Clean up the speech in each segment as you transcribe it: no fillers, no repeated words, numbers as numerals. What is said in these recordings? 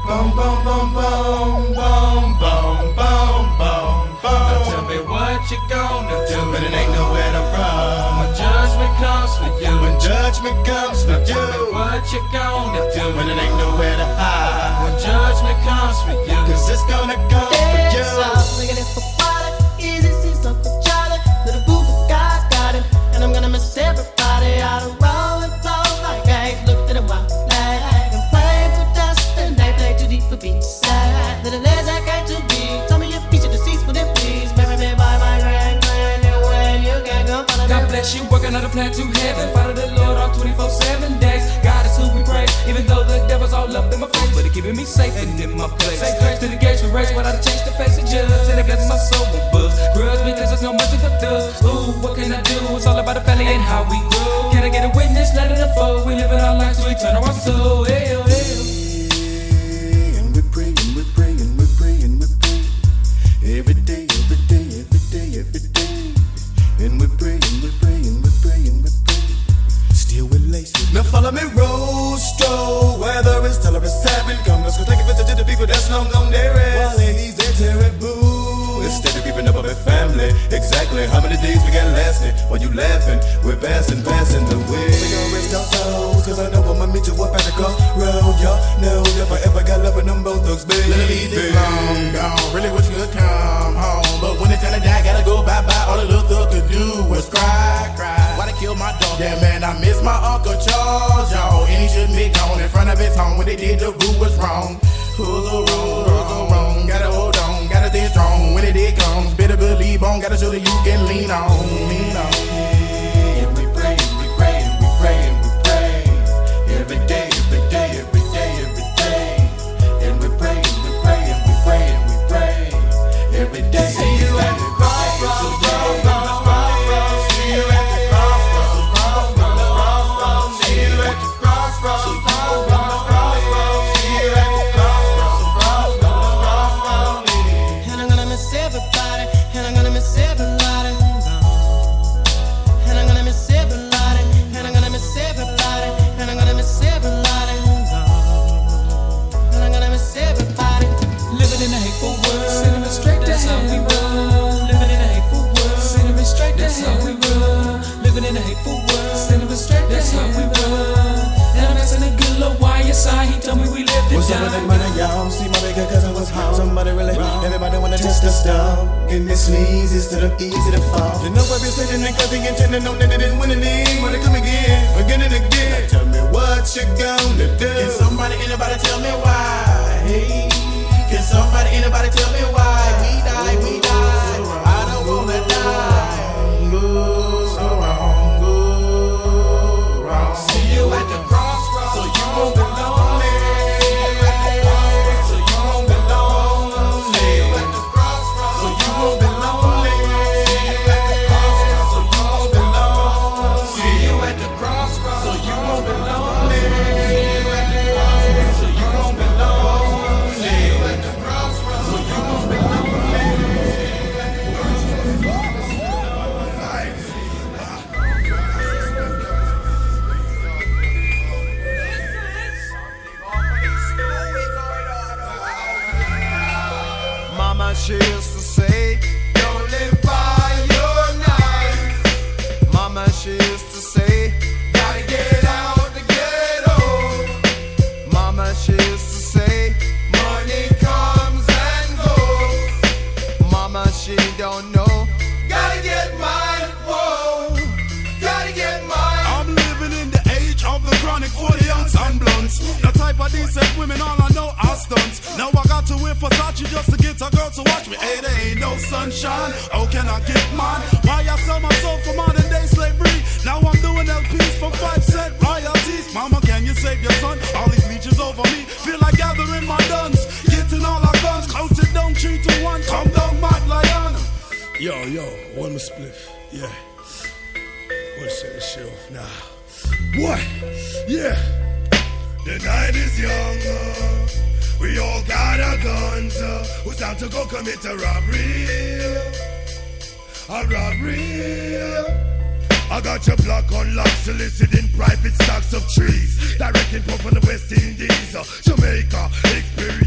Boom, boom, boom, boom, boom, boom, boom, boom, boom. Now tell me what you gonna do when it ain't nowhere to run. When judgment comes for you. When judgment comes for you. Tell me what you gonna do when it ain't nowhere to hide. When judgment comes for you. Cause it's gonna come for you. Looking at for water, easy see something Charlie. Little boo guy's got him, and I'm gonna miss everybody out of roll and flow like eggs. Looked at a wild flag and played for dust, and they play too deep for beats. Little legs I came to be. Tell me your feature deceased, would it please? Marry me by my grand, when you can't go follow me. God bless you, working on the plan to heaven. Follow the Lord all 24/7 days. God is who we praise, even though the devil's all up in my face, but he keeping me safe and in my place. Say grace to the gates we race without a change to face the judge, and it blesses my soul with buzz. Grudge because there's no mercy for thugs. Ooh, what can I do? It's all about the family and how we grow. Can I get a witness? Let it unfold. We live in our lives, so we turn our soul. Hey, hey. And we're praying, we're praying, we're praying, we're praying. Every day, every day, every day, every day. And we're praying, we're praying, we're praying, we're praying. Still with laces. Now follow me, road stroll. Whether it's tell or it's seven. Come, let's go take a visit to the people that's long gone there. While ladies, they're terrible. Instead of keeping up with family. Exactly how many days we got lasting? While you laughing, we're passing the way. We gon' rest our souls, cause I know I'ma meet you up at the crossroad. Y'all know if I ever got love with them both thugs, baby. Little easy, long gone. Really wish you could come home, but when it's time to die, gotta go bye-bye. All the little thug could do was cry, cry. Why they kill my dog? Yeah, man, I miss my Uncle Charles, y'all. And he shouldn't be gone in front of his home. When they did, the rule was wrong. Who's the wrong? Who's the wrong? Gotta hold on, gotta stay strong. When it comes, better believe on. Gotta show that you can lean on, lean on. And we praying, we praying, we praying, we praying. Every day, every day, every day, every day. And we praying, we praying, we praying, we praying. Every day. See you at the crossroads, crossroads. See you at the crossroads, crossroads. See you at the crossroads, crossroads. See you at the crossroads, crossroads. And I'm gonna miss everybody, and I'm gonna miss everybody. And I'm gonna miss everybody, and I'm gonna miss everybody, and I'm gonna miss everybody. And I'm gonna miss everybody. Living in a hateful world, sending it straight to hell. We run. Living in a hateful world, sending it straight to hell. We run. Living in a hateful world, sending it straight to hell. We run. And I'm asking a good little YSI. He told me we lived it What's up with that money, y'all? See my bigger cousin was home. Somebody really wrong. Everybody wanna test the stuff. Getting this sneeze instead of easy to fall. You know I've been sitting there cause he intending on that they didn't win any. Wanna come again and again. Now tell me what you gonna do. Can somebody, anybody tell me why? Hey, can somebody, anybody tell me why? We die, we die. I don't wanna die. Go so wrong, go wrong. See you at the crossroads, so you won't be lonely. So you won't be lonely. See you at the crossroads, so you won't be lonely. See you at the crossroads, so you won't be lonely. See you at the crossroads, so you won't be lonely. See you at the crossroads, so you won't be lonely. See you at the crossroads, so you won't be lonely. Mama, she used to say, don't live by your knife. Mama, she used to say, gotta get out the ghetto. Mama, she used to say, money comes and goes. Mama, she don't know, gotta get mine, whoa, gotta get mine. I'm living in the age of the chronic 40 ounce and blunts. The type of decent women, all I know are stunts. Now I got to wear Versace just to get a girl to watch me. Hey, there ain't no sunshine. How can I get mine? Why I sell my soul for modern day slavery? Now I'm doing LPs for 5-cent royalties. Mama, can you save your son? All these leeches over me. Feel like gathering my guns. Getting all our guns. Counted down 3 to 1. Come down, Mad Lion. Yo, one more spliff. Yeah. Wanna set this shit off now. What? Yeah. The night is young. We all got our guns. Who's down to go commit a robbery? A robbery. I got your block unlocked, soliciting private stocks of trees. Directing pump on the West Indies, Jamaica, experience.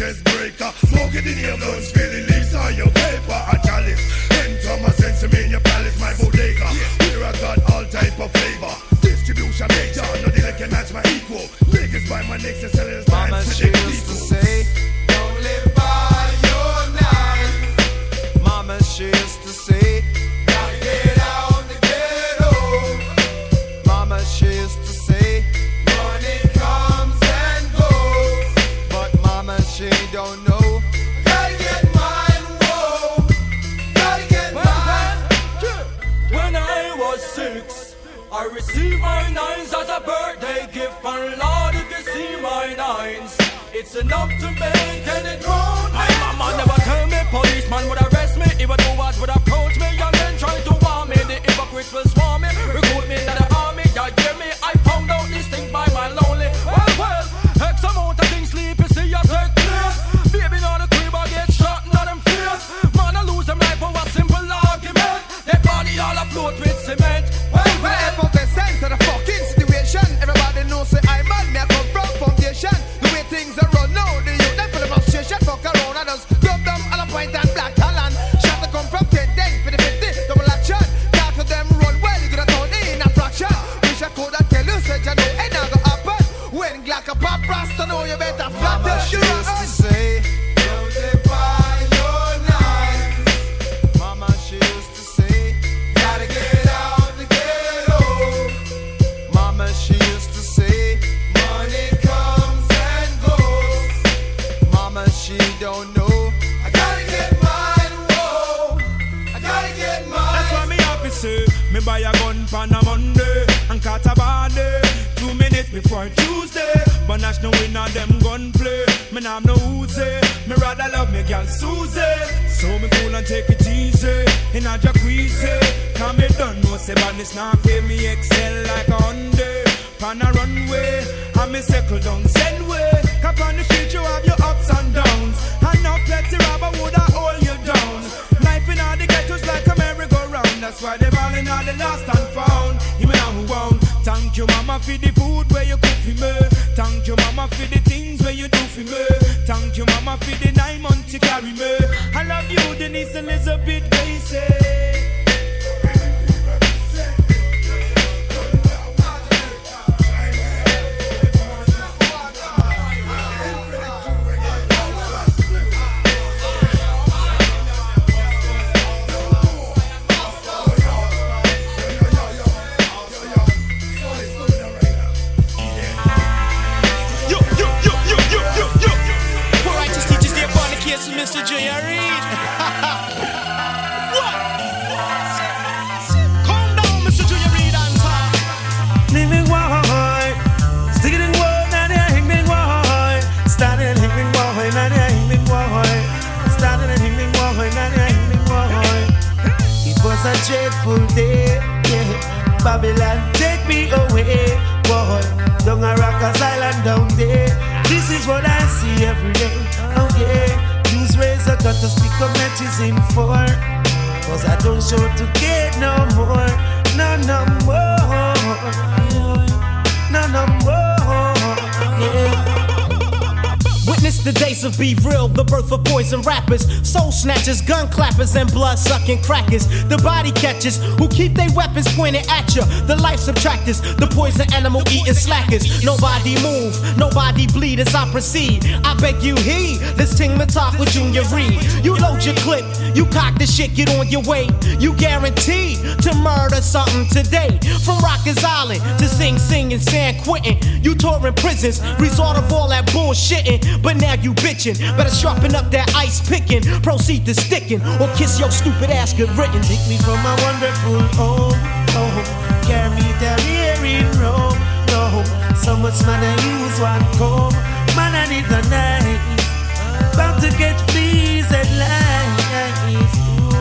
chest breaker. Smoke it in your blood, spilling leaves on your paper. A chalice, enter my sense in your palace, my bodega. Here I got all type of flavor. Distribution major, nothing that can match my equal. Niggas buy my next and sell it as Mama, she used to say, don't live by your knife. Mama, she used to say, gotta get out the ghetto. Mama, she used to say, money comes and goes. But mama, she don't know, gotta get mine, whoa. Gotta get mine. When I was 6, I received my 9s as a birthday gift. And Lord, if you see my 9s, it's enough to make any grown. My mama never tell me policeman would arrest me. Even though would approach me and then try to warn me. The hypocrites will swarm me, recruit me to the army. You hear me? I found out this thing by my lonely. Well, X amount of things sleep, you see you take place. Baby, now the crib I get shot in them face. Man, I lose them life for a simple argument. Their body all afloat with cement. Well, effervescent to the fucking situation. Everybody knows say I'm mad, me I come from foundation. The way things are run now, the youth them for the demonstration. Fuck around and just grab them on a point and black talent. Shot to come from 10 for the 50, double action. Talk to them run well, you gonna turn in a fraction. Wish I could have tell you, said you know it not gonna happen. When Glock a pop rasta, know you better flat. Mama, she used to say, don't live by your knife. Mama, she used to say, gotta get out the ghetto. Mama, she used to say, money comes and goes. Mama, she don't know, I gotta get mine, whoa. I gotta get mine. That's why me happy say, me buy a gun on a Monday and cut a body 2 minutes before Tuesday. But national winner them gun play. Me nah have no Uzi, me rather love me girl Susie. So me cool and take it easy in a jacuzzi. Cause me done know say badness now pay me excel like a Hyundai. Pan a runway, and me circle down send way. Cause on the street you have your ups and downs. And now plenty robber woulda hold you down. Life in all the ghettos like a merry-go-round. That's why they ballin' all the lost and found. Even now who won't. Thank you mama for the food where you cook for me. Thank you mama for the things where you do for me. Thank you mama for the 9 months you carry me. I love you Denise Elizabeth Basie. Mr. J.R.E. What? Calm down, Mr. J.R.E. and talk. Living why? Stick it in why? Now they're hanging why? Started hanging why? Now they're hanging why? Started hanging why? Now they're hanging why? It was a dreadful day, yeah. Babylon, take me away, boy. Down a Rockers Island down there. This is what I see every day, oh yeah. Use razor got to stick up matches in for. Cause I don't show to get no more. No more. No more. Yeah. Witness the days of Be Real, the birth of poison rappers, soul snatchers, gun clappers, and blood sucking crackers. The body catchers who keep their weapons pointed at you. The life subtractors, the poison animal eating slackers. Nobody move, nobody bleed as I proceed. I beg you heed this ting to talk with Junior Reed. You load your clip, you cock the shit, get on your way. You guaranteed to murder something today. From Rockers Island to Sing Sing and San Quentin, you touring prisons, resort of all that bullshitting. But now you bitchin', better sharpen up that ice picking. Proceed to sticking, or kiss your stupid ass good written. Take me from my wonderful home, carry me down here in Rome, no. So much man I use one comb, man I need the knife. Bound to get fleas and lies, ooh,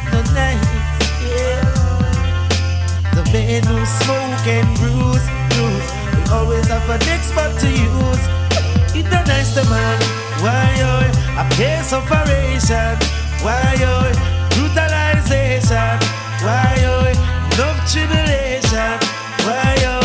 the knife, yeah. The man who smoke and bruise, will always have an expert to use. It's not nice to man, why oh, a place of operation, why oh, brutalization, why oh, love tribulation, why oh,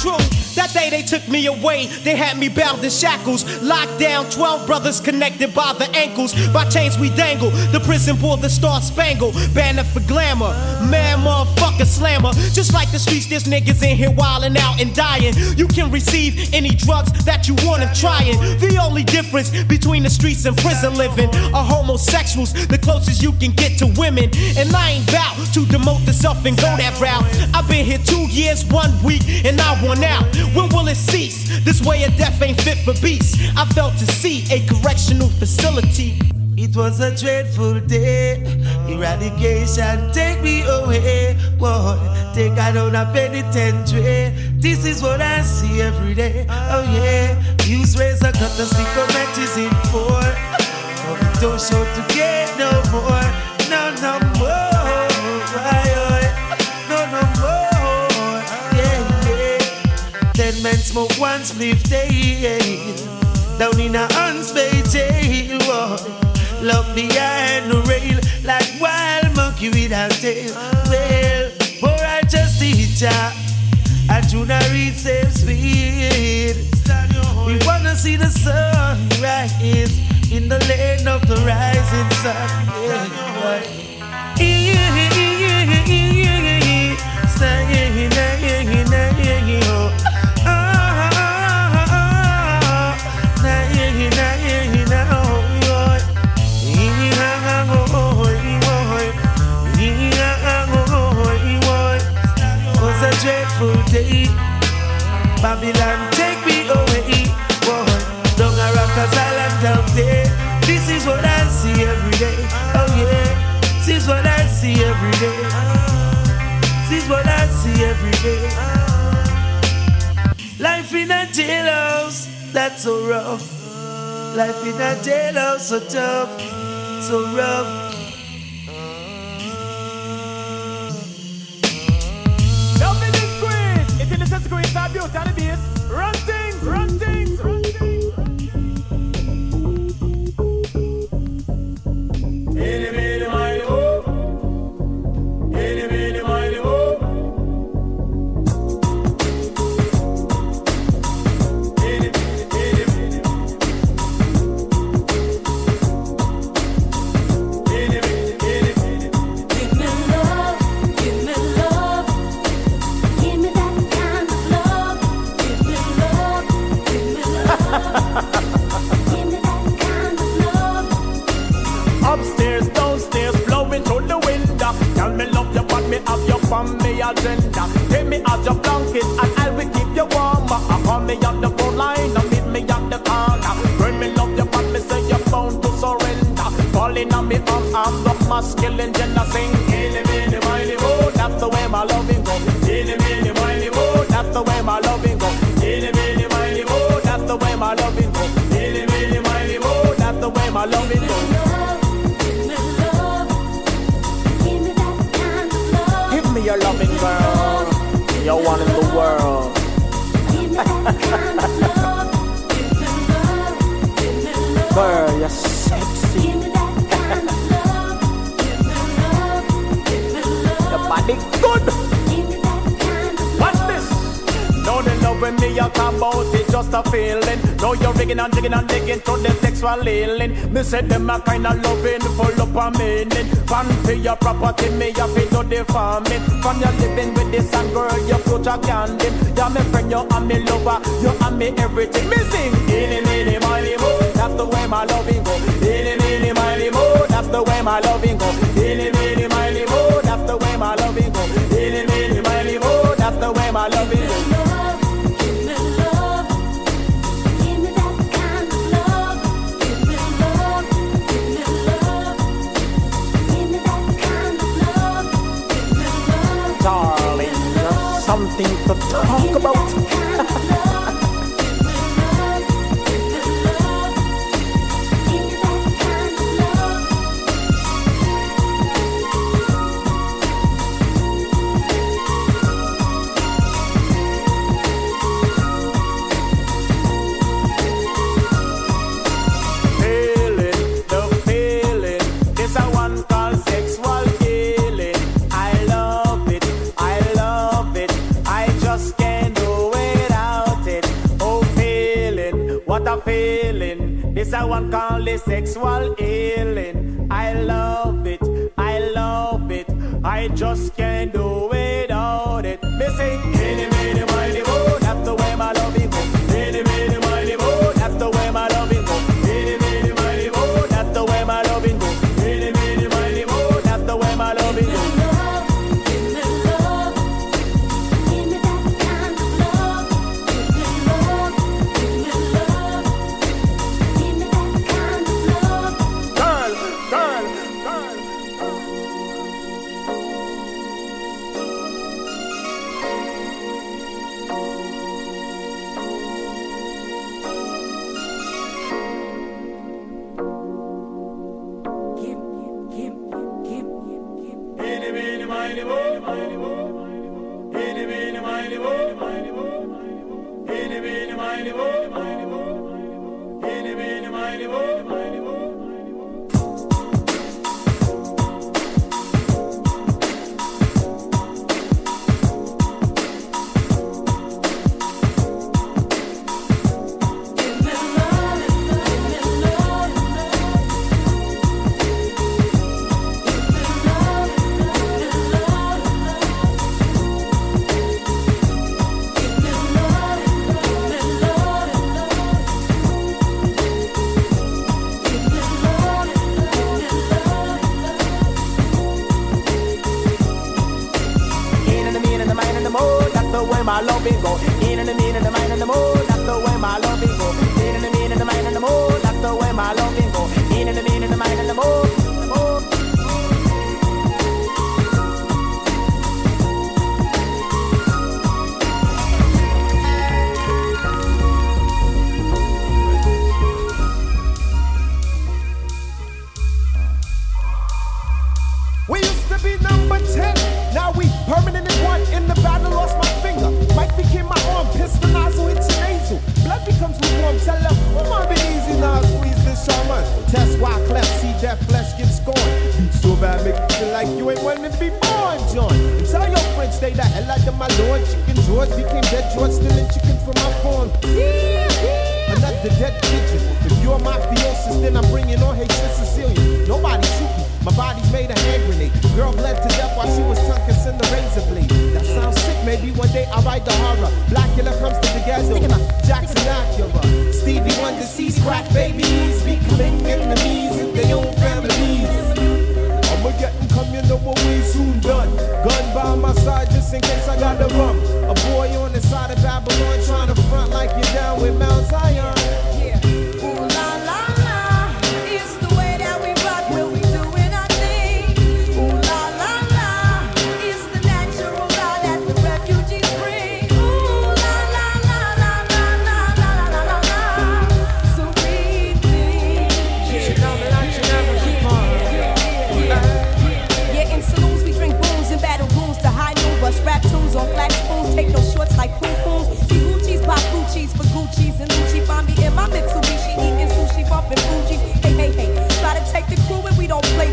True, that day they took me away, they had me bound in shackles. Locked down, 12 brothers connected by the ankles. By chains we dangle, the prison bore the star spangle. Banner for glamour, man, motherfucker, slammer. Just like the streets, there's niggas in here wildin' out and dying. You can receive any drugs that you want and trying. The only difference between the streets and prison living are homosexuals, the closest you can get to women. And I ain't bout to demote the self and go that route. I've been here 2 years, 1 week, and I want out. When will it cease? This way of death ain't fit for beasts. I felt to see a correctional facility. It was a dreadful day. Eradication, take me away. Boy, take I down a penitentiary. This is what I see every day. Oh yeah, use razor, cut the stick of matches in 4. Don't show to get no more. No, no more. No, no more. Yeah, yeah. 10 men smoke one spliff day. Down in a unspaced jail. Lock behind the rail like wild monkey without tail. Well, for I just teach ya, I do not read same speed. We wanna see the sun rise in the land of the rising sun. Was a dreadful day. Babylon, take me away. Down a Rockers Island down there. This is what I see every day. Oh yeah, this is what I see every day. This is what I see every day. Life in a jailhouse, that's so rough. Life in a jailhouse, so tough, so rough. Squeeze our beauty on the bass. Run things, run things, run things. Any, many, mighty, oh. Any, many, mighty, oh. Any, many, many. Any, many, many. Give me love, give me love. Give me that kind of love. Give me love, give me love. Give me that kind of love. Upstairs, downstairs, blowing through the window. Tell me love you, but me have your family agenda. Take me as your blanket and I will keep you warm. Call me on the phone line and meet me on the corner. When me love you, but me say you're bound to surrender. Falling on me arms, I'm the masculine gender. Sing, any, many, mighty, oh, that's the way my loving go. Any, many, mighty, oh, that's the way my loving go. Any, many, mighty, oh, that's the way my loving go. Any, many, mighty, oh, that's the way my loving go. Give me your loving girl, you're one in the world. Girl, you're sexy. Your body good. What's this? Know the love when me a talk about it, just a feeling. Know you're rigging and digging and digging to the sexual healing. Me say them a kind of loving full up a meaning. Fan for your property, me a fit to the farming. From your living with this and girl, your future candy. You're my friend, you and me lover, you and me everything. Me sing, any, many, mighty, mo. That's the way my loving go. Any, many, mighty, mo. That's the way my loving go. Any, many, mighty, mo. That's the way my loving go. Any, many, mighty, mo. That's the way my loving go. Darling, there's something to talk about. what a feeling. This I want call the sexual healing. I love it, I love it. I just can't do without it. Me say, any, many, mighty, oh, that's the way my love it go. Any, many, mighty, oh, that's the way my love it go. Any, many, mighty, oh, that's the way my love it go. Any, many, mighty, oh, that's the way my love it go. My loving go in and the mean and the mind and the mood. That's the way my loving go in and the mean and the mind and the mood. That's the way my loving go in and the mean and the mind and the mood. We used to be number 10, now we permanent in one. In the battle, lost my finger. Mike became my arm, pistol nozzle, it's your nasal. Blood becomes lukewarm, tell them, oh, my be easy now, squeeze this shaman. Test why cleft, see that flesh get scorned. Beat so bad, make you feel like you ain't wanting to be born, John. And tell your friends, stay the hell out of my lord. Chicken George became dead George, stealing chicken from my farm. Another dead pigeon. If you're mafiosis, then I'm bringing on hatred Sicilian. Nobody shoot me. My body's made a hand grenade. Girl bled to death while she was tongue kissing the razor blade. That sounds sick, maybe one day I'll write the horror. Blackula comes to the ghetto. Jackson Acura. Stevie Wonder sees crack babies becoming enemies in their own families. I'ma get them come, you know what we soon done. Gun by my side just in case I gotta run. A boy on the side of Babylon trying to front like you're down with Mount Zion. Yeah. Ooh la la la, it's the way that we rock when we doing our thing. Ooh la la la, it's the natural law that the refugees bring. Ooh la la la la la la la la la la. So we think. Yeah, in saloons we drink booze and battle goons to high noon. Bust rap tunes on flat spoons, take no shorts like poom pooms. See Gucci's, buy Gucci's for Gucci's and Lucci. Find me in my Mitsubishi eating sushi, bumping Fuji. Hey, hey, hey, try to take the crew and we don't play.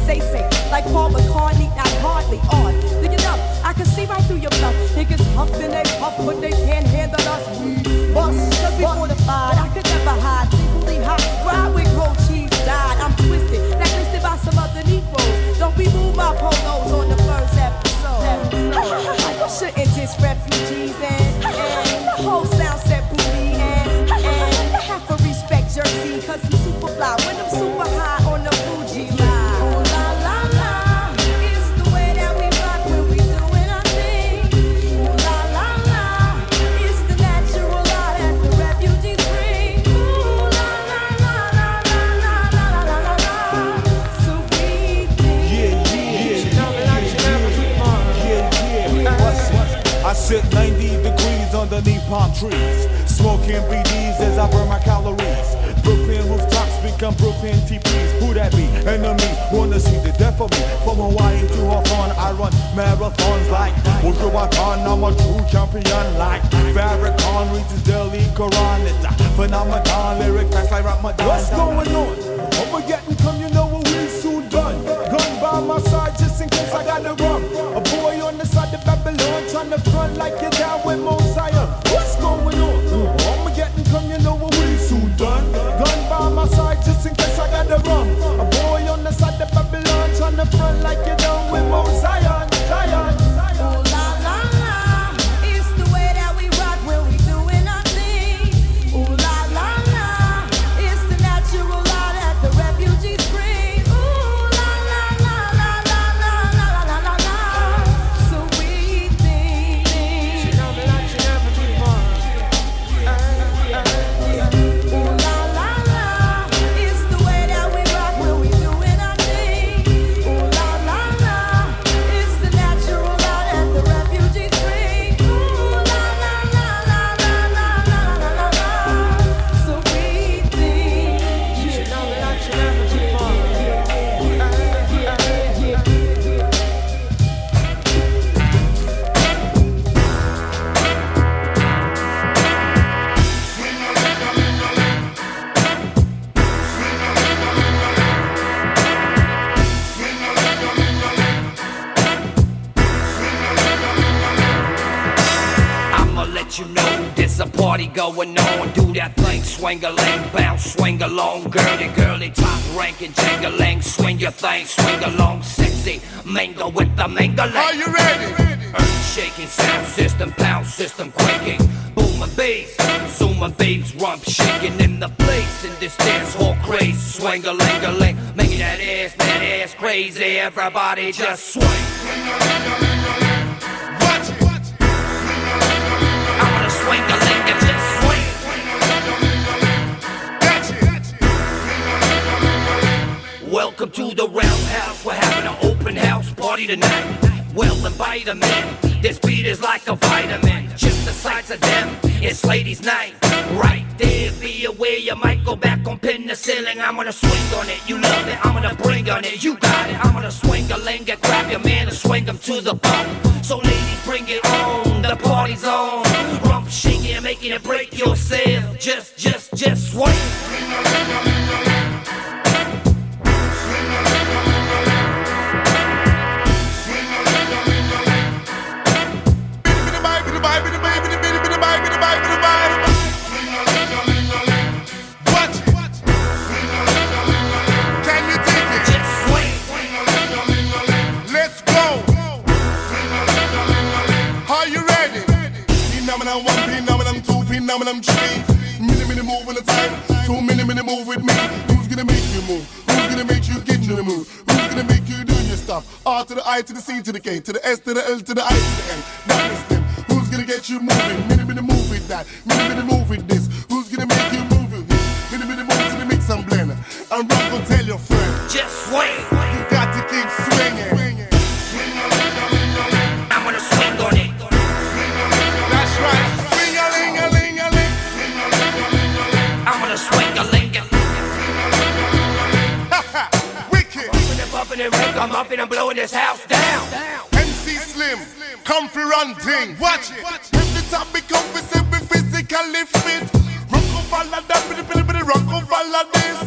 Say, like Paul McCartney, not hardly on. Do you know, I can see right through your bluff. Niggas huffing they puff, but they can't handle us. We bust, cause we fortified. I could never hide, singly hot. Ride with cold cheese, died. I'm twisted, blacklisted by some other Negroes. Don't be moved by polos on the first episode. You shouldn't diss refugees and the whole sound set booty and half a respect jersey, cause I'm super fly when I'm super high on the Fuji line. Ooh la la la, it's the way that we rock when we doing our thing. Ooh la la la, it's the natural law that the refugees bring. Ooh la la la la la la la la la la. So we think. I sit 90 degrees underneath palm trees, smoking BDs as I burn my calories. Brooklyn rooftops become Brooklyn TPs. Who that be? Enemy wanna see the death of me. From Hawaii to Hawthorne, I run marathons like Ultrawatan. I'm a true champion like Farrakhan reads Delhi Quran. It's a phenomenon, lyric facts like Ramadan. What's going on? I'ma get and come, you know what we soon done. Gun by my side just in case I gotta run. A boy on the side of Babylon trying to front like you're down with Mount Zion. What's going on? I'ma get and come, you know what we done. Gun by my side just in case I got the rum. A boy on the side of Babylon, on the front like you done with Mount Zion, Zion. Ooh la la la, it's the way that we rock when we doing our thing. Ooh la la la, it's the natural law that the refugees bring. Ooh la la la la la la la la la la, sweet thing. She know me like she never before. Ooh la la la, it's the way that we rock when we doing our thing. Ooh la la la, it's the natural law that the refugees bring. Ooh la la la la la la la la la, sweet thing. She know me like she never before. I'ma let you know there's a party going on. Do that thing, swing-a-ling, bounce, swing along. Girly, top ranking, jangling. Swing your thing, swing along. Sexy, mingle with the mingling. Are you ready? Earth shaking, sound system, pound system quaking. Booming bass, zooming babes, rump shaking in the place. In this dance hall craze, swing-a-ling-a-ling. Making that ass crazy. Everybody just swing. Watch it. I'm gonna swing-a-ling and just swing. Catch it. Welcome to the roundhouse. We're having an open house party tonight. Well, invite them in. This beat is like a vitamin. Just the sights of them, it's ladies' night. Right there, be aware you might go back on pin the ceiling. I'm gonna swing on it, you love it. I'm gonna bring on it, you got it. I'm gonna swing-a-ling and grab your man and swing him to the bone. So ladies, bring it on, the party's on. Rump shaking and making it break yourself. Just swing. Watch it. Can you take it? Just swing. Let's go. Are you ready? Phenomenon 1, phenomenon 2, phenomenon 3. Mini move in the time. 2 mini move with me. Who's gonna make you move? Who's gonna make you get in the mood? Who's gonna make you do your stuff? R to the I to the C to the K to the S to the L to the I to the N. That is them. Who's gonna get you moving? Mini move with that. Mini move with this. Who's gonna make you move with this? Mini move to the mix and blend. And rock go tell your friend. Just swing. You got to keep swinging. I'm gonna swing on it. That's right. Swing-a-ling-a-ling-a-ling. I'm gonna swing-a-ling. Wicked. Bumping and ring, I'm up and I'm blowing this house down. MC Slim, come for run thing. Watch it. If the topic up, we say we physically fit. Rock up all of that, bitty, rock up all of this.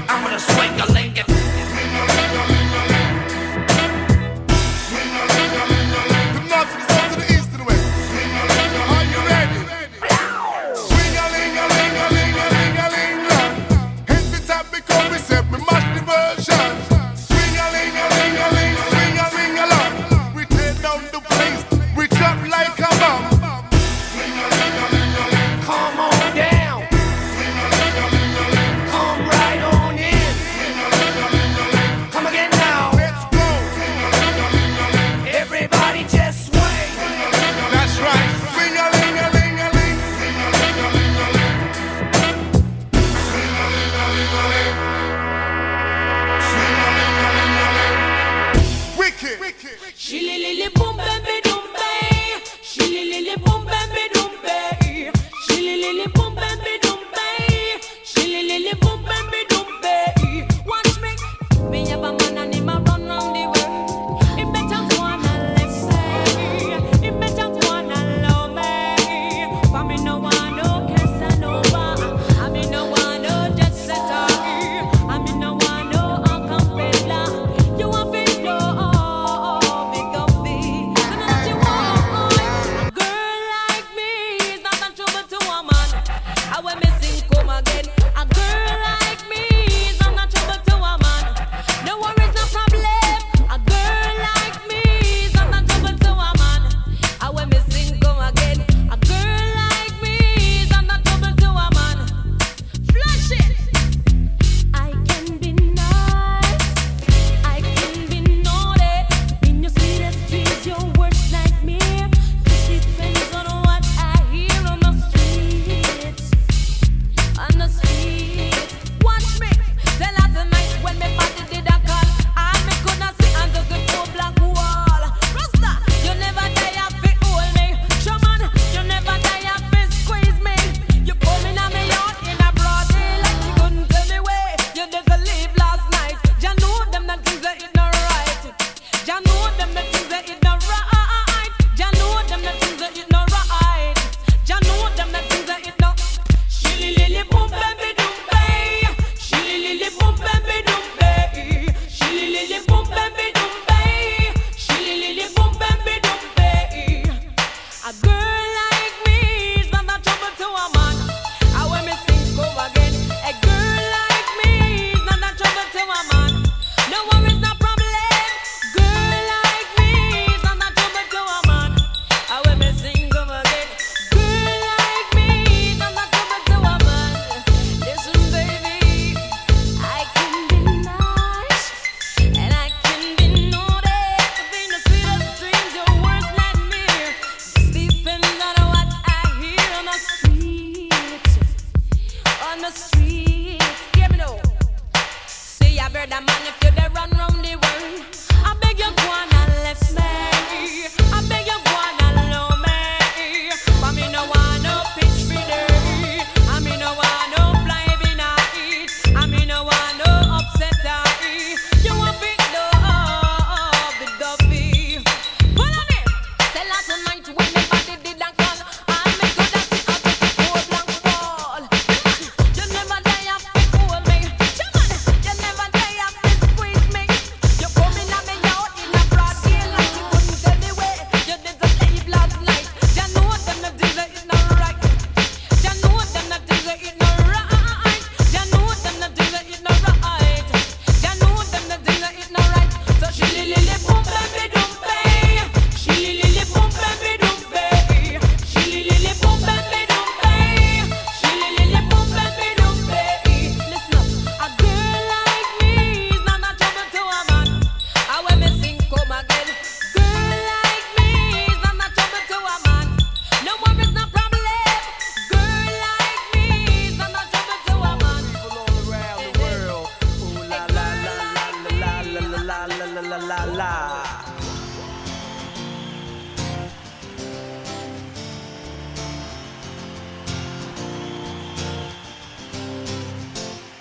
I'm gonna swing-a-ling. The north to the south to the east to the west. Are you ready? Swing-a-ling-a-ling-a-ling-a-ling-a-ling. If the topic up, we say we mash the version. Swing-a-ling-a-ling-a-ling, swing-a-ling-a-long. We tear down the place, we drop like a bomb. Come on down. Come right on in. Come again now. Let's go. Everybody just swing. That's right. Swing-a-ling-a-ling-a-ling. Wicked. Shilly boom baby doom bay. Shilly boom baby doom bay. Shilly boom baby doom bay. Shilly boom baby doom bay. Watch me. Me have a man and him a run round the world. He better go on and let's say. He better go on and love me. For me no one no Casanova. I me no one no jet setter. I me no one no acapella. You want to know.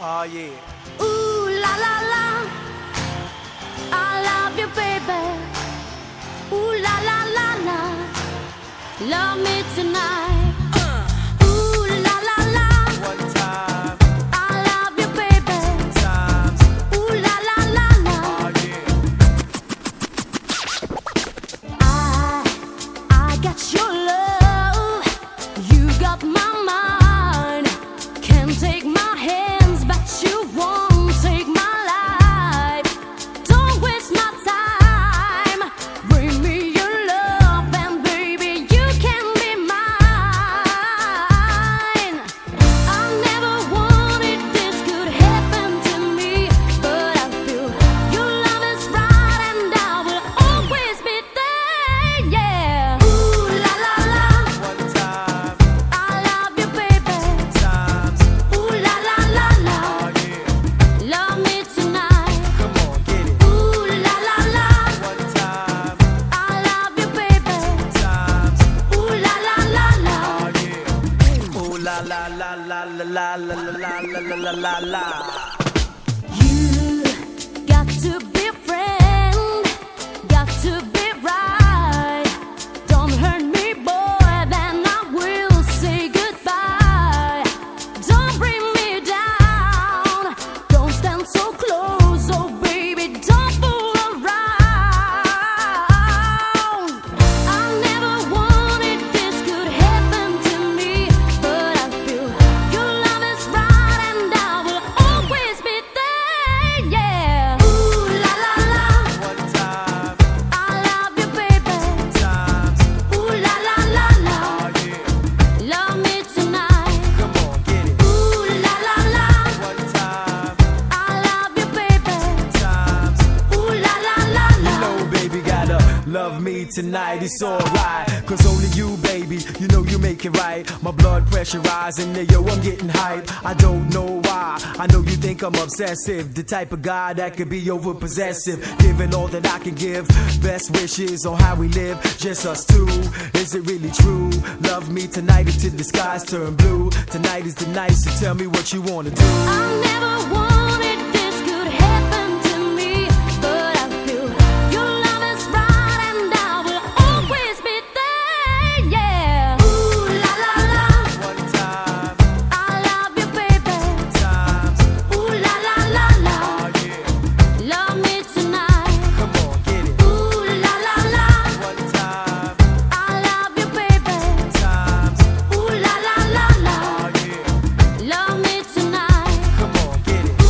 Oh yeah. Ooh la la la, I love you, baby. Ooh la la la la, love me tonight. Ooh la la la, One time, I love you, baby. two times. Ooh la la la la, Oh yeah. I got your love, you got my mind. Can't take my hands, but you won't take my life. Don't waste my time. Bring me your love, and baby, you can be mine. I never wanted this could happen to me, but I feel your love is right, and I will always be there. Yeah. Ooh la la la, One time, I love you, baby. times. Ooh la la la la, Oh yeah. love me tonight. Come on, get it. Ooh la la la, One time, I love you, baby. times. Ooh la la la la, Oh yeah. Ooh la la la la la la la la la la la la. you got to be a friend, got to be right. Don't hurt me, boy, then I will say goodbye. Don't bring me down, don't stand so close, oh baby, don't fool around. I never wanted this could happen to me, but I feel your love is right, and I will always be there. Yeah. Ooh la la la, One time, I love you, baby. times. Ooh la la la la, Oh yeah. love me tonight. Come on, get it. Ooh la la la, One time, I love you, baby. times. Ooh la la la You la. know, baby, gotta love me tonight. It's alright, cause only you, baby, you know you make it right. My blood pressure rising, yeah, yo, I'm getting hype. I don't know why, I know you think I'm obsessive, the type of guy that could be over possessive, giving all that I can give. Best wishes on how we live, just us two. Is it really true? Love me tonight until the skies turn blue. Tonight is the night, so tell me what you wanna do. I never wanted this could happen to me, but I feel your love is right, and I will always be there. Yeah. Ooh la la la, One time, I love you, baby. times. Ooh la la la la, Oh yeah. love me tonight. Come on, get it. Ooh la la la, One time, I love you, baby. times. Ooh la la la la, Oh yeah. love me tonight. Come on, get it. Ooh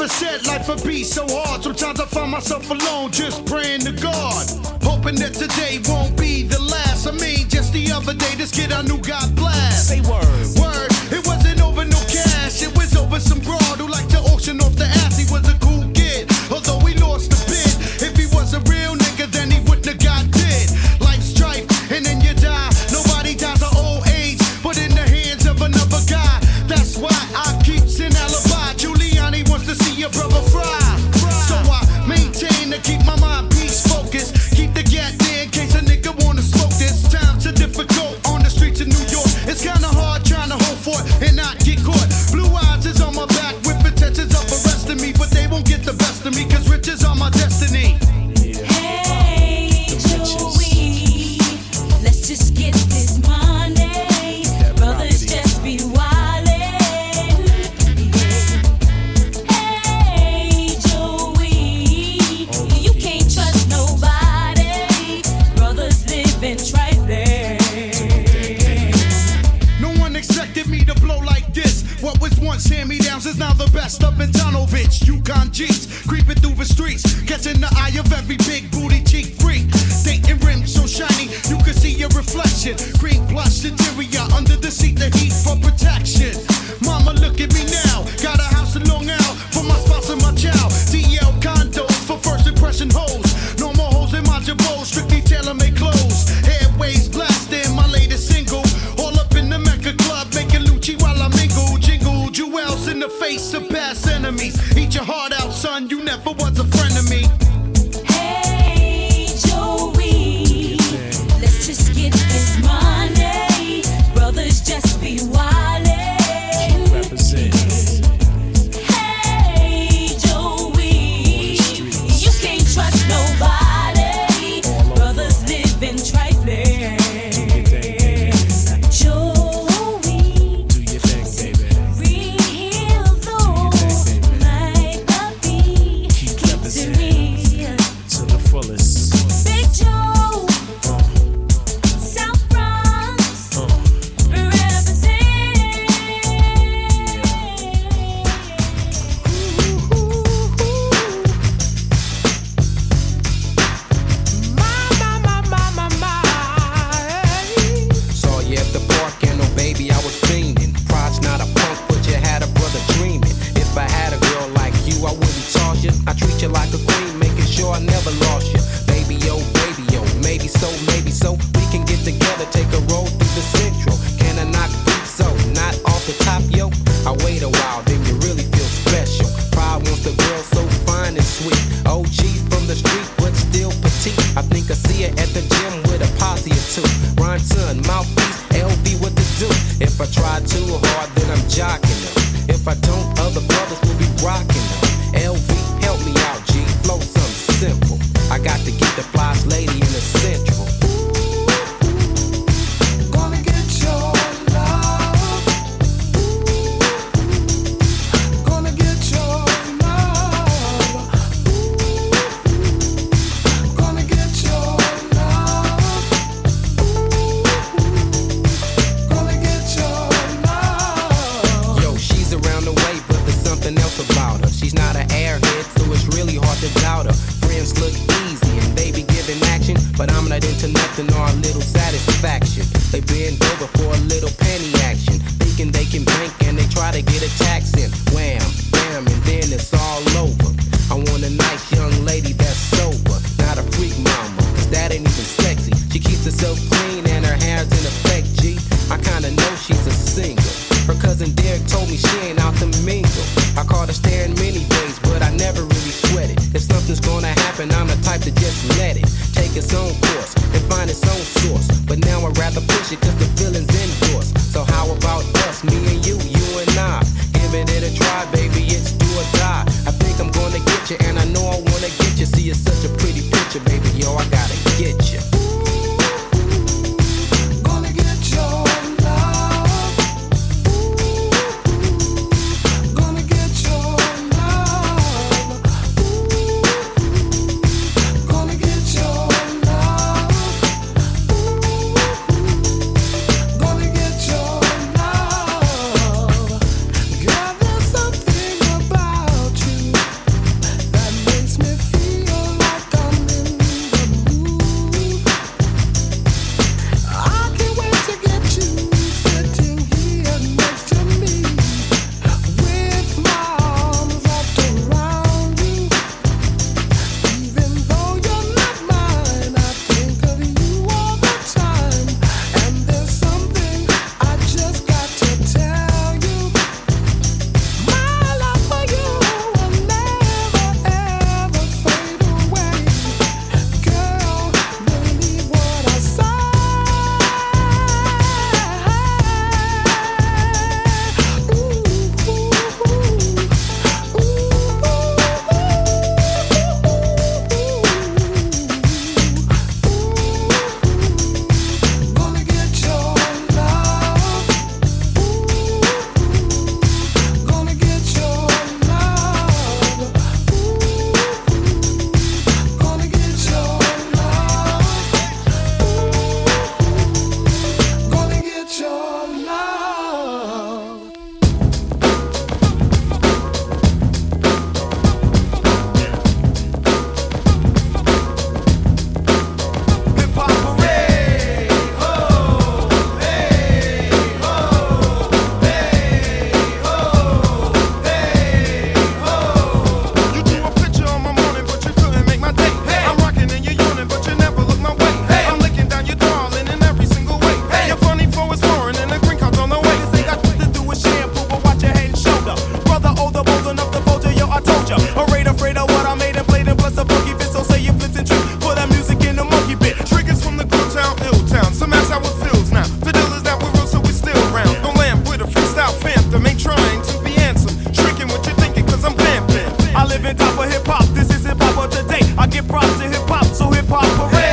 Never said life would be so hard. Sometimes I find myself alone, just praying to God, hoping that today won't be the last. I mean, just the other day, this kid I knew got blast. Say word. Word, it wasn't over no cash. It was over some broad who liked to auction off the ass. He was a cool kid, although he lost a bit. If he was a real nigga, then he wouldn't have got dead. Life's strife, and then you die. Nobody dies of old age, but in the hands of another guy. That's why I keep an alibi. Giuliani wants to see your brother fry. So I maintain to keep my mind peace focused. Keep the gat there in case a nigga wanna smoke this. Times are difficult on the streets of New York. It's kinda hard trying to hold for it and not get caught. Blue eyes is on my back with intentions of arresting me, but they won't get the best of me, cause riches are my destiny. Hey, Joey, let's just get this money. Brothers just be wildin'. Hey, Joey, you can't trust nobody. Brothers live in trifling. No one expected me to blow like this. What was once hand-me-downs is now the best up in Tonovich. Yukon Jeeps, creeping through the streets, catching the eye of every big booty cheek freak. Dating rims so shiny, you can see your reflection. Green plush interior, under the seat, the heat for protection. Mama, look at me now, got a house in Long Island for my spouse and my child. DL condos for first impression hoes. No more hoes in my jabot, strictly tailor-made clothes. Airways blasting my latest single. All up in the Mecca club, making Lucci while I mingle. Jingle jewels in the face of past enemies. Eat your heart out, son, you never was a friend of me. Hey, Joey, let's just get this money. Brothers just be wildin'. Hey, Joey, you can't trust nobody. Brothers live in trifling. Joey, Do your thing, baby. real though, like a bee, keeps it real. To the fullest. Big Joe, South Bronx, represent. Saw you at the park and oh baby I was fiending. Pride's not a punk, but you had a brother dreaming. If I had a girl like you, I wouldn't toss you. I treat you like a queen, making sure I never lost you. Baby, oh, maybe so. We can get together, take a roll through the central. Can I knock deep so? Not off the top, yo. I wait a while, then you really feel special. Pride wants the girl so fine and sweet. OG from the street, but still petite. I think I see her at the gym with a posse or two. Rhyme son, mouthpiece, LV what to do. If I try too hard, then I'm jocking them. If I don't, other brothers will be rocking them. LV, help me out, G. Flow something simple. I got to get the flyest lady in the central. Gonna get your love. Gonna get your love. Gonna get your love. Gonna get your love. Yo, she's around the way, but there's something else about her. She's not an airhead, so it's really hard to doubt her. Friends look easy and they be giving action, but I'm not into nothing or a little satisfaction. They bend over for a little penny action, thinking they can bank and they try to get a tax in. Wham, bam, and then it's all over. I want a nice young lady that's sober, not a freak mama, cause that ain't even sexy. She keeps herself clean and her hair's in effect, G. I kinda know she's a singer. Her cousin Derek told me she ain't out to mingle. I caught her staring many days, but I never really sweat it. If something's gonna happen, I'm the type to just let it take its own course and find its own source. But now I'd rather push it cause the feeling's indoors. So how about us, me and you and I? Giving it a try, baby, it's do or die. I think I'm gonna get you and I know I wanna get you. See, it's such a pretty picture, baby, yo, I gotta get you. Gonna get your love. Gonna get your love. Gonna get your love. Gonna give props to hip hop, so hip hop parade.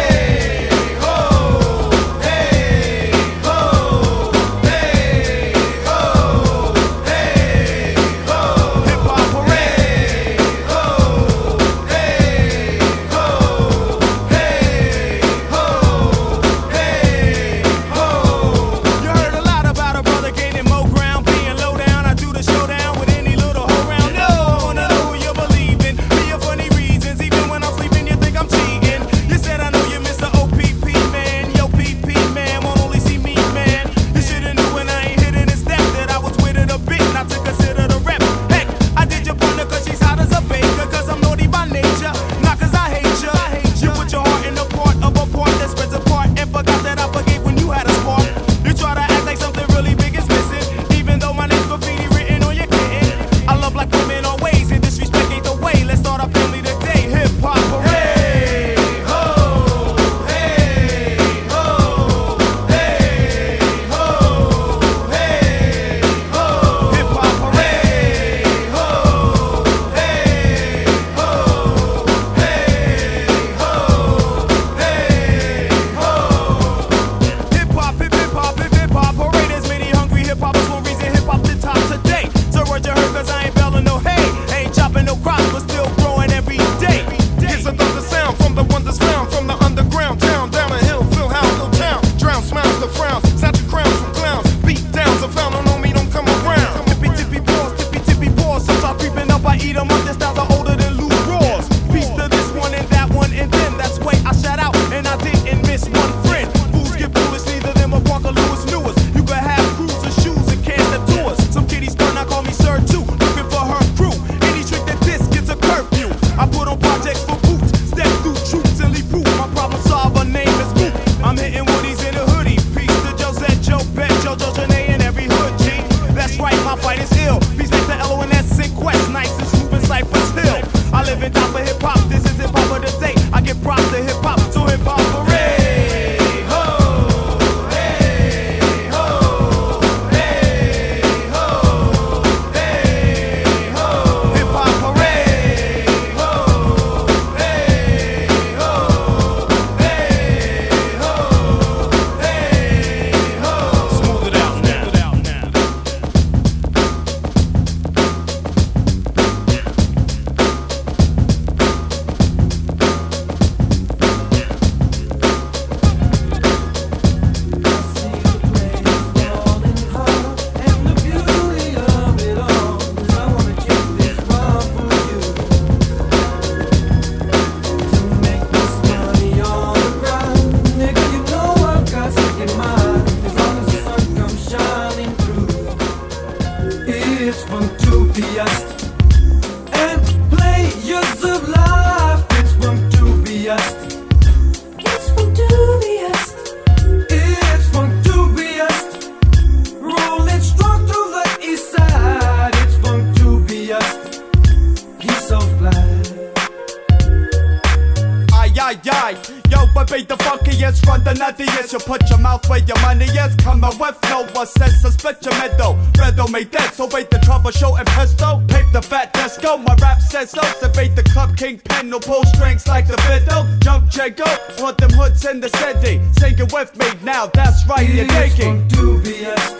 be the funkiest, run the nuttiest. You put your mouth where your money is. Coming with no assess, split your middle. Riddle me dead, so wait the troubleshoot and pesto. Pape the fat disco, my rap says so. Debate the club kingpin, no pull strings like the fiddle. Jump Jago, want them hoods in the city. Sing it with me now, that's right, you're digging. Dubious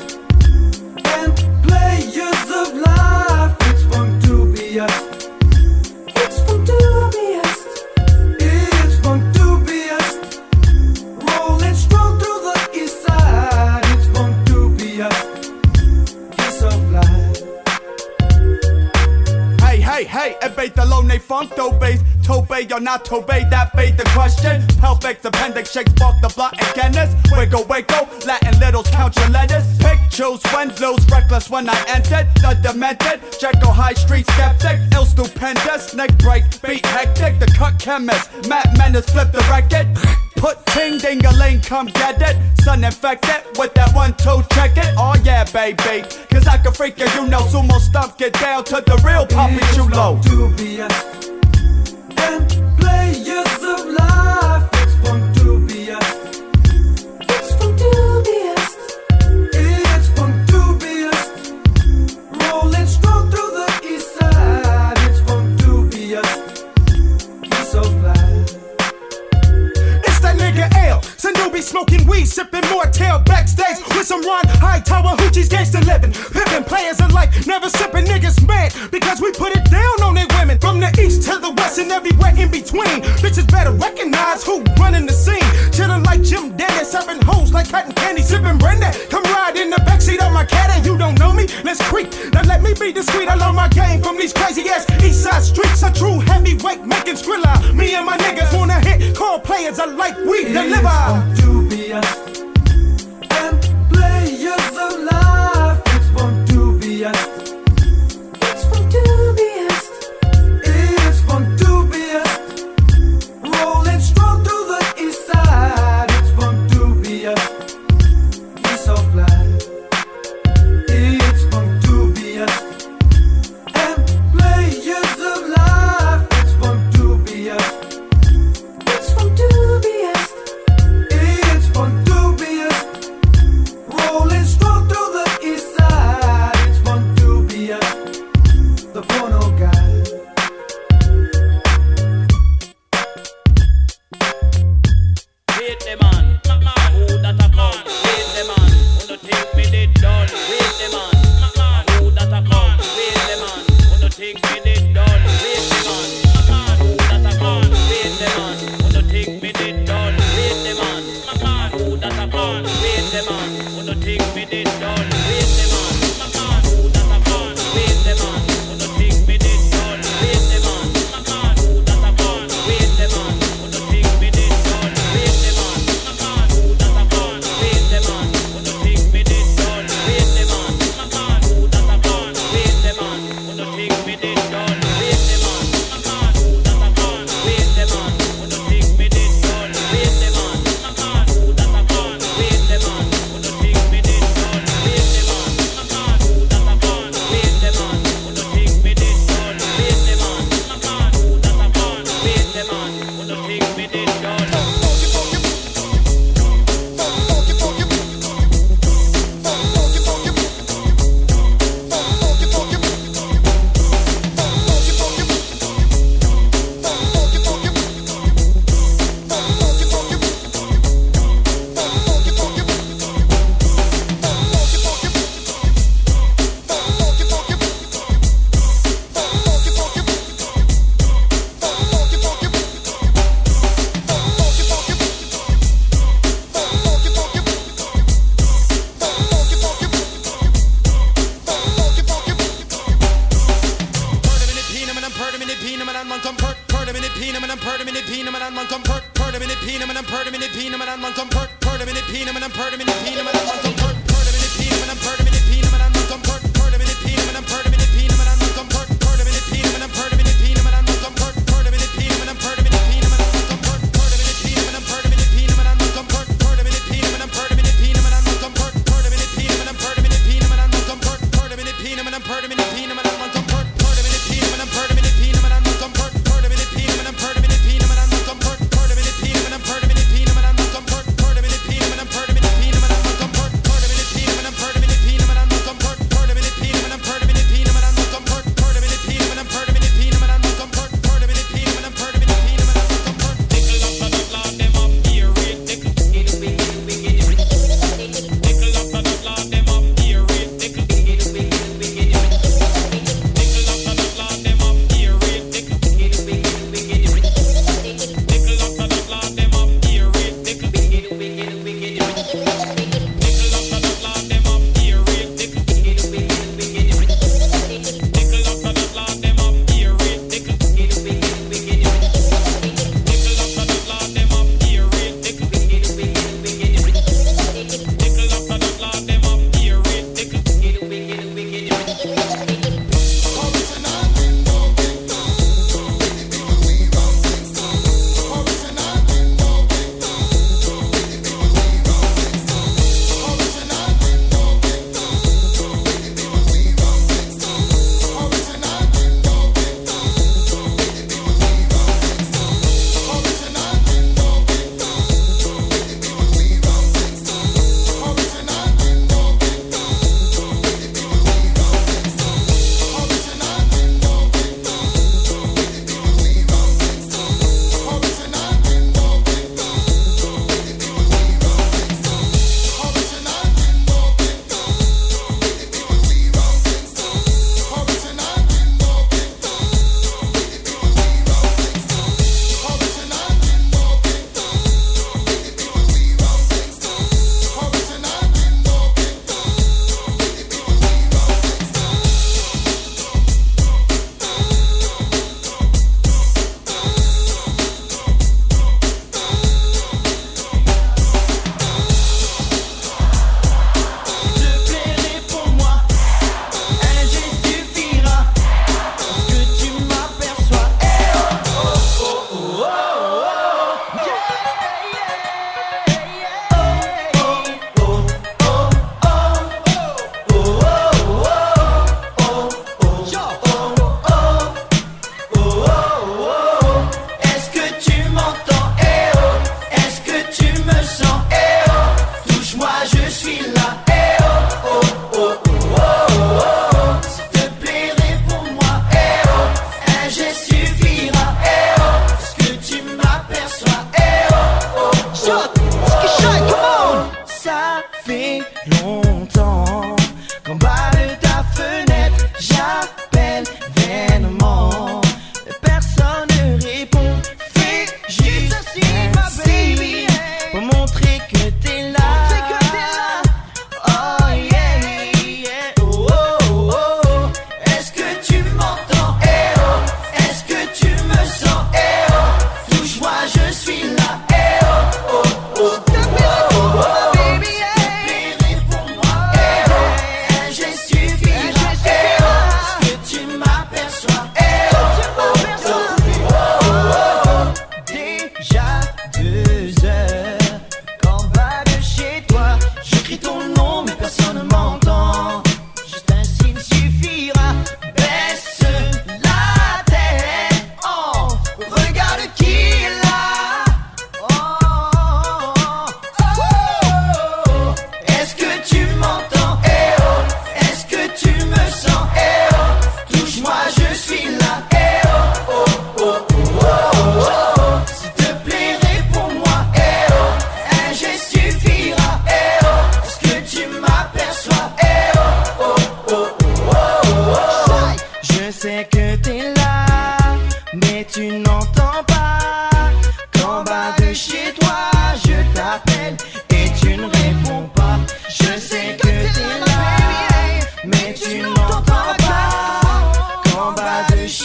and players of life, it's fun to be us. It's fun to be us. It's fun to be us. Rolling strong through the east side. It's fun to be us. Kiss of life. Hey, hey, hey, it bait the low name funk, though bass. Tobey or not Tobey, that bait the question. Pelvic appendix shakes, spark the blood and Guinness. Wiggle, wiggle, Latin littles, count your letters. Pick, choose, when, lose, reckless when I entered. The demented, Jekyll High Street skeptic. Ill stupendous, neck break, beat hectic. The cut chemist, Matt Menace, flip the record. Put ting ding a ling, come get it. Sun infected with that 1-2, check it. Oh yeah, baby, cause I can freak you, you know. Sumo stomp, get down to the real Poppy Chulo. And players of life, it's fun to be us. It's fun to be us. It's fun to be us. Rolling strong through the east side, it's fun to be us. He's so fly. smoking weed, sipping more tail backstage with some Ron Hightower hoochies, gangsta living, pimping players alike, never sipping niggas mad because we put it down on they women from the east to the west and everywhere in between. Bitches better recognize who running the scene. Chillin' like Jim Dandy, serving hoes like cotton candy, sipping Brenda. Come ride in the backseat of my cat and you don't know me. Let's creep. Now let me be discreet. I learn my game from these crazy ass east side streets. A true heavyweight making Skrilla. Me and my niggas wanna hit. Call players alike. We deliver. It's dubious and players of life. It's from dubious. It's from dubious. It's from dubious. Rolling strong through the east side. It's from dubious. He's so fly. It's from dubious and players of life. It's from dubious. It's from dubious. It's from dubious. Rolling strong through the east side. It's from dubious. The porno guy. Wait the man, who that a come? Wait the man, who no think me did done? Wait the man, who that a come? Wait the man, who no think me did done? Wait the man, who that a come? Wait the man, who no think me did done? Wait the man, who that a come? Wait the man, who no think me did done? Wait the man, who that a come? Wait the man, who no think me did done? Wait the man, who that a come? Wait the man, who no think me did done? Wait the man, who that a come? Wait the man, who no think me did done? Wait the man, who that a come? Wait the man, who no think me did done? Wait the man, who that a come? Wait the man, who no think me did done? Wait the man, who that a come? Wait the man, who no think me did done? Wait the man, who that a come? Wait the man, who no think me did done? Wait the man, who that a come? Wait the man, who no think me did done?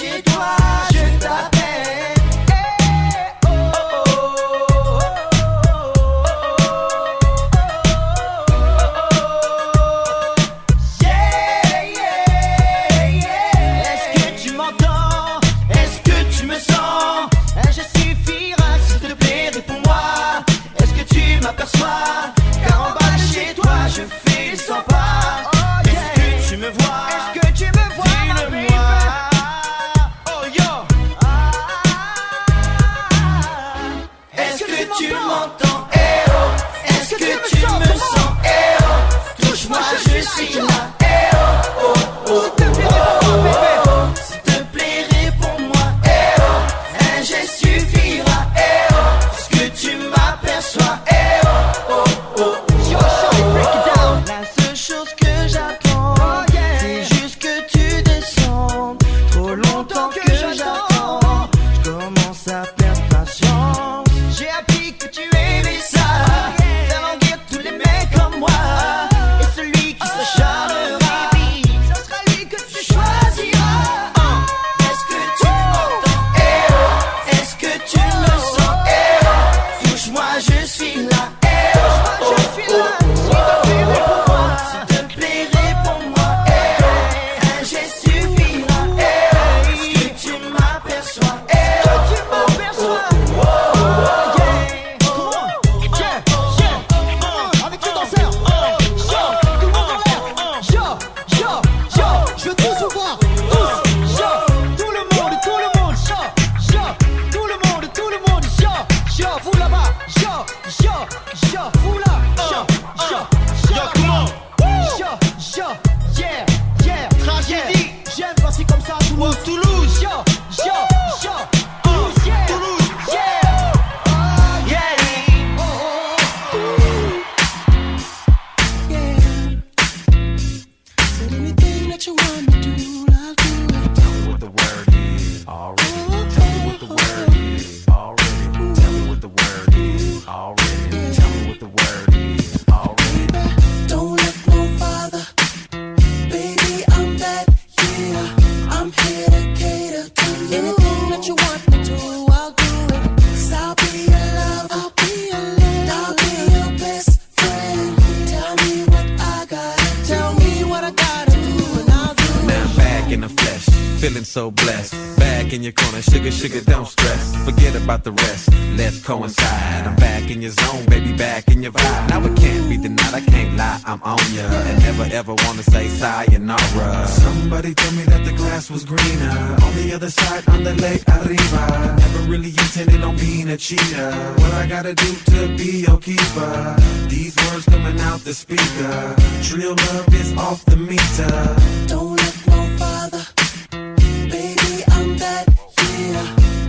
chez toi, je t'appelle. Car en bas de chez toi je fais 100 pas. Est-ce que tu me vois? Est-ce que tu me vois? Dis-le-moi. Oh yo. Est-ce que tu m'entends? Eh oh. Est-ce que tu me sens? Eh oh. Touche-moi, je suis là. Eh oh, oh, oh, oh, oh. S'il te plaît, réponds-moi. Eh oh. Un geste suffira. Eh oh. Est-ce que tu m'aperçois? La seule chose que j'attends, c'est juste que tu descendes. Trop longtemps que j'attends, je commence à perdre patience. J'ai appris que tu aimais ça, faire languir tous les mecs comme moi. Et celui qui s'acharnera, ça sera lui que tu choisiras. Est-ce que tu m'entends? Eh oh. Est-ce que tu me sens? Eh oh. Touche-moi, je suis là. Eh oh, oh, oh, oh. So blessed, back in your corner, sugar, don't stress. Forget about the rest, let's coincide. I'm back in your zone, baby, back in your vibe. Now it can't be denied, I can't lie, I'm on ya. And never ever wanna say sayonara. Somebody told me that the grass was greener on the other side, on the lake arriba. Never really intended on being a cheater. What I gotta do to be your keeper? These words coming out the speaker. Real love is off the meter. Don't look no farther.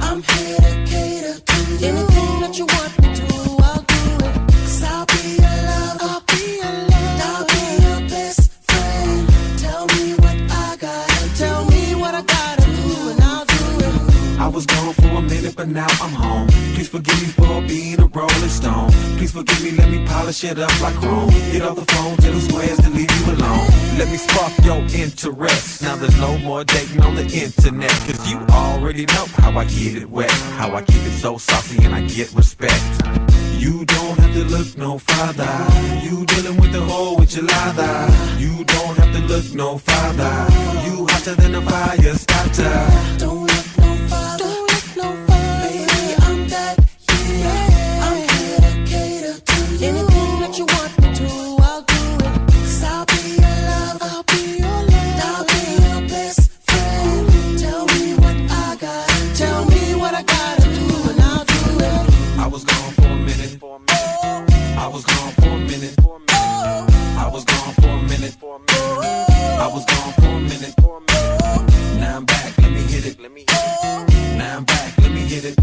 I'm here to cater to you. Anything that you want me to, I'll do it. 'Cause I'll be your love, I'll be your love, I'll be your best friend. Tell me what I gotta, tell me what I gotta do, and I'll do it. I was gone for a minute, but now I'm home. Please forgive me for being a rolling stone. Please forgive me, let me polish it up like chrome. Get off the phone, tell the squares to leave you alone. Let me spark your interest. Now there's no more dating on the internet. 'Cause you already know how I get it wet. How I keep it so saucy and I get respect. You don't have to look no farther. You dealing with the whole enchilada. You don't have to look no farther. You hotter than a fire starter. Don't look no farther. Don't look no farther. Baby, I'm that, yeah. I'm here to cater to you. Anything that you want me to, I'll do it. 'Cause I'll be your love, I'll be your love, I'll be your best friend. Tell me what I got, tell me what I gotta do, and I'll do it. I was gone for a minute. I was gone for a minute. I was gone for a minute. I was gone for a minute. Now I'm back, let me hit it. Now I'm back, let me hit it.